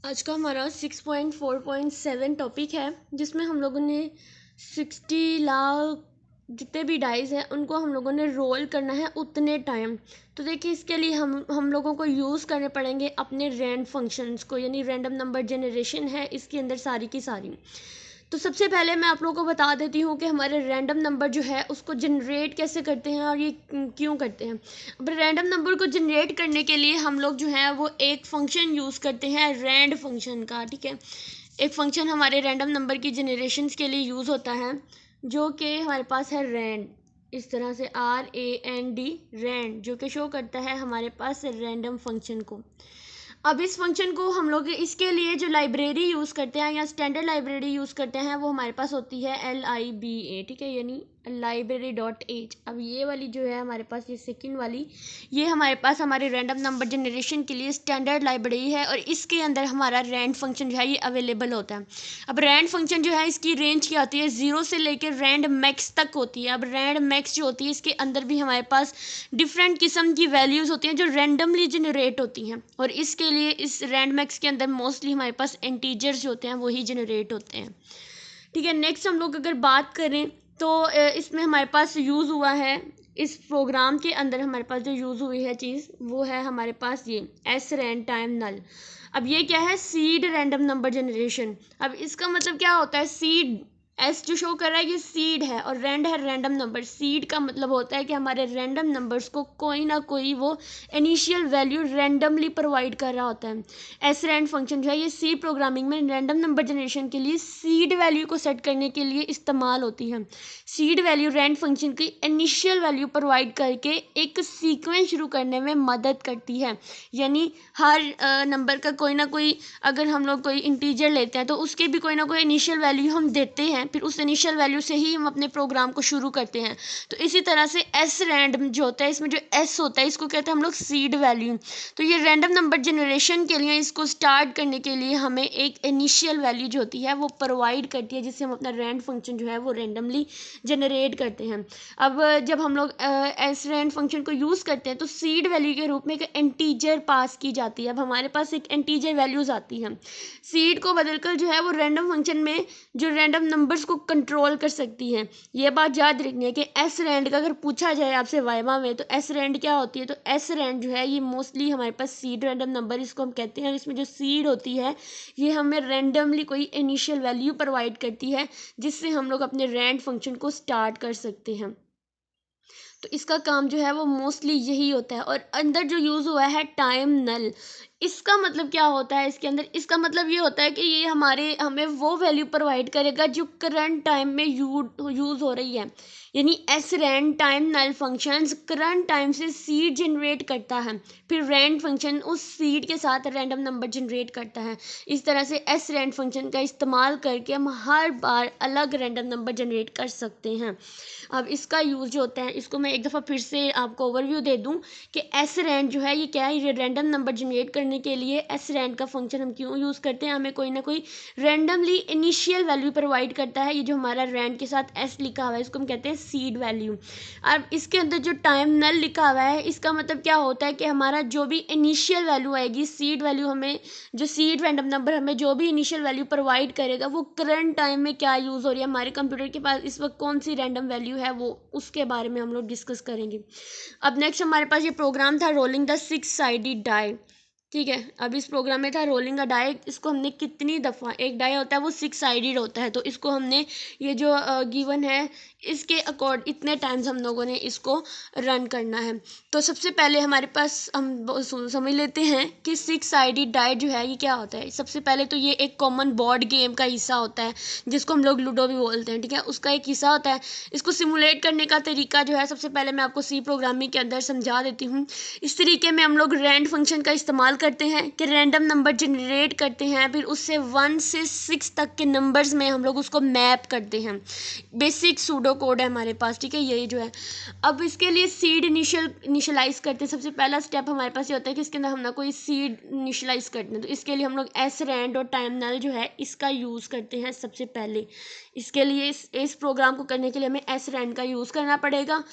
आज का हमारा 6.4.7 टॉपिक है जिसमें हम लोगों ने 60 लाख जितने भी डाइस हैं उनको हम लोगों ने रोल करना है उतने टाइम। तो देखिए इसके लिए हम लोगों को यूज़ करने पड़ेंगे अपने रैंड फंक्शंस को, यानी रैंडम नंबर जनरेशन है इसके अंदर सारी की सारी। तो सबसे पहले मैं आप लोगों को बता देती हूँ कि हमारे रैंडम नंबर जो है उसको जनरेट कैसे करते हैं और ये क्यों करते हैं। अब रैंडम नंबर को जनरेट करने के लिए हम लोग जो है वो एक फंक्शन यूज़ करते हैं रैंड फंक्शन का, ठीक है। एक फंक्शन हमारे रैंडम नंबर की जनरेशन के लिए यूज़ होता है जो कि हमारे पास है रैंड, इस तरह से RAND रैंड, जो कि शो करता है हमारे पास रैंडम फंक्शन को। अब इस फंक्शन को हम लोग इसके लिए जो लाइब्रेरी यूज़ करते हैं या स्टैंडर्ड लाइब्रेरी यूज़ करते हैं वो हमारे पास होती है LIBA, ठीक है, यानी library.h। अब ये वाली जो है हमारे पास, ये सेकंड वाली, ये हमारे पास हमारे रैंडम नंबर जनरेशन के लिए स्टैंडर्ड लाइब्रेरी है और इसके अंदर हमारा रैंड फंक्शन जो है ये अवेलेबल होता है। अब रैंड फंक्शन जो है इसकी रेंज क्या होती है, 0 से लेकर रैंड मैक्स तक होती है। अब रैंड मैक्स जो होती है इसके अंदर भी हमारे पास डिफरेंट किस्म की वैल्यूज़ होती हैं जो रैंडमली जनरेट होती हैं और इसके लिए इस रैंड मैक्स के अंदर मोस्टली हमारे पास इंटीजर्स जो होते हैं वही जनरेट होते हैं, ठीक है। नेक्स्ट हम लोग अगर बात करें तो इसमें हमारे पास यूज़ हुआ है, इस प्रोग्राम के अंदर हमारे पास जो यूज़ हुई है चीज़ वो है हमारे पास ये srand टाइम नल। अब ये क्या है, सीड रैंडम नंबर जनरेशन। अब इसका मतलब क्या होता है, सीड एस जो शो कर रहा है ये सीड है और रैंड है रैंडम नंबर। सीड का मतलब होता है कि हमारे रैंडम नंबर्स को कोई ना कोई वो इनिशियल वैल्यू रैंडमली प्रोवाइड कर रहा होता है। एस रैंड फंक्शन जो है ये सी प्रोग्रामिंग में रैंडम नंबर जनरेशन के लिए सीड वैल्यू को सेट करने के लिए इस्तेमाल होती है। सीड वैल्यू रैंड फंक्शन की इनिशियल वैल्यू प्रोवाइड करके एक सीक्वेंस शुरू करने में मदद करती है, यानी हर नंबर का कोई ना कोई, अगर हम लोग कोई इंटीजर लेते हैं तो उसके भी कोई ना कोई इनिशियल वैल्यू हम देते हैं, फिर उस इनिशियल वैल्यू से ही हम अपने प्रोग्राम को शुरू करते हैं। तो इसी तरह से एस रैंड जो होता है इसमें जो एस होता है इसको कहते हैं हम लोग सीड वैल्यू। तो ये रैंडम नंबर जनरेशन के लिए, इसको स्टार्ट करने के लिए हमें एक इनिशियल वैल्यू जो होती है वो प्रोवाइड करती है जिससे हम अपना रैंड फंक्शन जो है वो रैंडमली जनरेट करते हैं। अब जब हम लोग एस रैंड फंक्शन को यूज़ करते हैं तो सीड वैल्यू के रूप में एक इंटीजर पास की जाती है। अब हमारे पास एक इंटीजर वैल्यूज़ आती हैं, सीड को बदलकर जो है वो रैंडम फंक्शन में जो रैंडम नंबर्स को कंट्रोल कर सकती है। ये बात याद रखनी है कि एस रैंड का अगर पूछा जाए आपसे वाइवा में तो एस रैंड क्या होती है, तो एस रैंड जो है ये मोस्टली हमारे पास सीड रैंडम नंबर इसको हम कहते हैं और इसमें जो सीड होती है ये हमें रैंडमली कोई इनिशियल वैल्यू प्रोवाइड करती है जिससे हम लोग अपने रैंड फंक्शन को स्टार्ट कर सकते हैं। तो इसका काम जो है वो मोस्टली यही होता है। और अंदर जो यूज़ हुआ है टाइम नल, इसका मतलब क्या होता है इसके अंदर, इसका मतलब ये होता है कि ये हमें वो वैल्यू प्रोवाइड करेगा जो करंट टाइम में यूज़ हो रही है, यानी एस रैंड टाइम नल फंक्शंस करंट टाइम से सीड जनरेट करता है, फिर रैंड फंक्शन उस सीड के साथ रैंडम नंबर जनरेट करता है। इस तरह से एस रैंड फंक्शन का इस्तेमाल करके हम हर बार अलग रैंडम नंबर जनरेट कर सकते हैं। अब इसका यूज़ जो होता है, इसको मैं एक दफ़ा फिर से आपको ओवरव्यू दे दूं कि एस रैंड जो है ये क्या है, ये रैंडम नंबर जनरेट करने के लिए एस रैंड का फंक्शन हम क्यों यूज़ करते हैं, हमें कोई ना कोई रैंडमली इनिशियल वैल्यू प्रोवाइड करता है। ये जो हमारा रैंड के साथ एस लिखा हुआ है इसको हम कहते हैं सीड वैल्यू। अब इसके अंदर जो टाइम नल लिखा हुआ है इसका मतलब क्या होता है कि हमारा जो भी इनिशियल वैल्यू आएगी, सीड वैल्यू हमें, जो सीड रैंडम नंबर हमें जो भी इनिशियल वैल्यू प्रोवाइड करेगा वो करंट टाइम में क्या यूज़ हो रही है, हमारे कंप्यूटर के पास इस वक्त कौन सी रैंडम वैल्यू है, वो उसके बारे में हम लोग डिस्कस करेंगे। अब नेक्स्ट हमारे पास ये प्रोग्राम था रोलिंग द 6-साइडेड डाई, ठीक है। अब इस प्रोग्राम में था रोलिंग अ डाई, इसको हमने कितनी दफ़ा, एक डाई होता है वो 6-साइडेड होता है, तो इसको हमने ये जो गिवन है इसके अकॉर्ड इतने टाइम्स हम लोगों ने इसको रन करना है। तो सबसे पहले हमारे पास हम समझ लेते हैं कि 6-साइडेड डाई जो है ये क्या होता है। सबसे पहले तो ये एक कॉमन बोर्ड गेम का हिस्सा होता है जिसको हम लोग लूडो भी बोलते हैं, ठीक है, उसका एक हिस्सा होता है। इसको सिमुलेट करने का तरीका जो है सबसे पहले मैं आपको सी प्रोग्रामिंग के अंदर समझा देती हूँ। इस तरीके में हम लोग रैंड फंक्शन का इस्तेमाल करते हैं कि रैंडम नंबर जनरेट करते हैं, फिर उससे 1 से 6 तक के नंबर्स में हम लोग उसको मैप करते हैं। बेसिक सूडो कोड है हमारे पास, ठीक है, यही जो है। अब इसके लिए सीड इनिशियलाइज करते हैं। सबसे पहला स्टेप हमारे पास ये होता है कि इसके अंदर हम ना कोई सीड इनिशियलाइज करते हैं, तो इसके लिए हम लोग एस रैंड और टाइम नल जो है इसका यूज़ करते हैं सबसे पहले। इसके लिए इस प्रोग्राम को करने के लिए हमें एस रैंड का यूज़ करना पड़ेगा।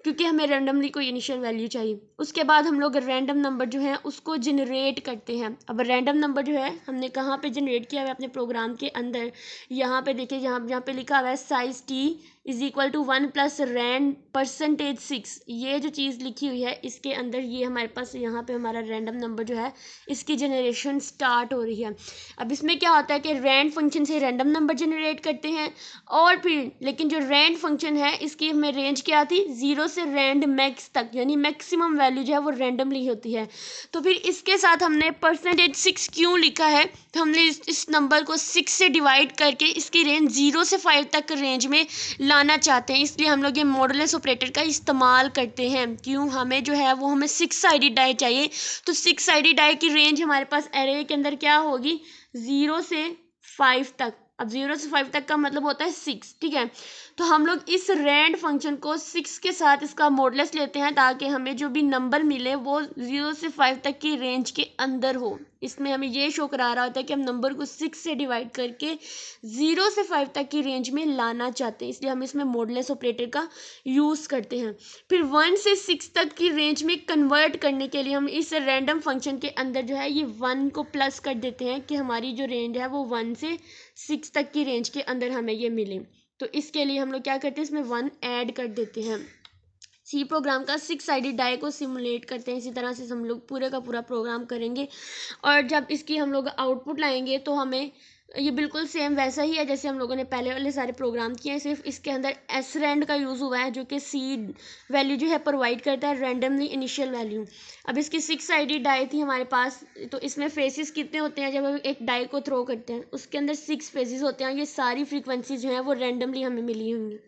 क्योंकि हमें रैंडमली कोई इनिशियल वैल्यू चाहिए। उसके बाद हम लोग रैंडम नंबर जो है उसको जनरेट करते हैं। अब रैंडम नंबर जो है हमने कहाँ पे जनरेट किया हुआ है अपने प्रोग्राम के अंदर, यहाँ पे देखिए, जहाँ पे लिखा हुआ है size t is equal to 1 plus rand %6। ये जो चीज़ लिखी हुई है इसके अंदर ये हमारे पास यहाँ पे हमारा रैंडम नंबर जो है इसकी जनरेशन स्टार्ट हो रही है। अब इसमें क्या होता है कि रैंड फंक्शन से रैंडम नंबर जनरेट करते हैं, और फिर लेकिन जो रैंड फंक्शन है इसकी हमें रेंज क्या थी, 0 से रैंड मैक्स तक, यानी मैक्सिमम वैल्यू जो है वो रैंडमली होती है। तो फिर इसके साथ हमने %6 क्यों लिखा है, तो हमने इस नंबर को 6 से डिवाइड करके इसकी रेंज 0 से 5 तक रेंज में लाना चाहते हैं, इसलिए हम लोग ये मॉडुलस ऑपरेटर का इस्तेमाल करते हैं। क्यों, हमें जो है वो हमें 6 साइडेड डाई चाहिए, तो 6 साइडेड डाई की रेंज हमारे पास एरे के अंदर क्या होगी, 0 से 5 तक। अब 0 से 5 तक का मतलब होता है 6, ठीक है। तो हम लोग इस रैंड फंक्शन को 6 के साथ इसका मॉडुलस लेते हैं ताकि हमें जो भी नंबर मिले वो 0 से 5 तक की रेंज के अंदर हो। इसमें हमें ये शो करा रहा होता है कि हम नंबर को 6 से डिवाइड करके 0 से 5 तक की रेंज में लाना चाहते हैं, इसलिए हम इसमें मॉडुलस ऑपरेटर का यूज़ करते हैं। फिर 1 से 6 तक की रेंज में कन्वर्ट करने के लिए हम इस रैंडम फंक्शन के अंदर जो है ये 1 को प्लस कर देते हैं कि हमारी जो रेंज है वो 1 से 6 तक की रेंज के अंदर हमें ये मिले। तो इसके लिए हम लोग क्या करते हैं, इसमें 1 ऐड कर देते हैं। सी प्रोग्राम का 6 साइडेड डाई को सिमुलेट करते हैं, इसी तरह से हम लोग पूरे का पूरा प्रोग्राम करेंगे, और जब इसकी हम लोग आउटपुट लाएंगे तो हमें ये बिल्कुल सेम वैसा ही है जैसे हम लोगों ने पहले वाले सारे प्रोग्राम किए हैं, सिर्फ इसके अंदर एस रैंड का यूज़ हुआ है जो कि सीड वैल्यू जो है प्रोवाइड करता है, रैंडमली इनिशियल वैल्यू। अब इसकी 6 साइडेड डाई थी हमारे पास, तो इसमें फेसेस कितने होते हैं, जब हम एक डाई को थ्रो करते हैं उसके अंदर 6 फेसेस होते हैं, ये सारी फ्रीक्वेंसी जो है वो रैंडमली हमें मिली होंगी।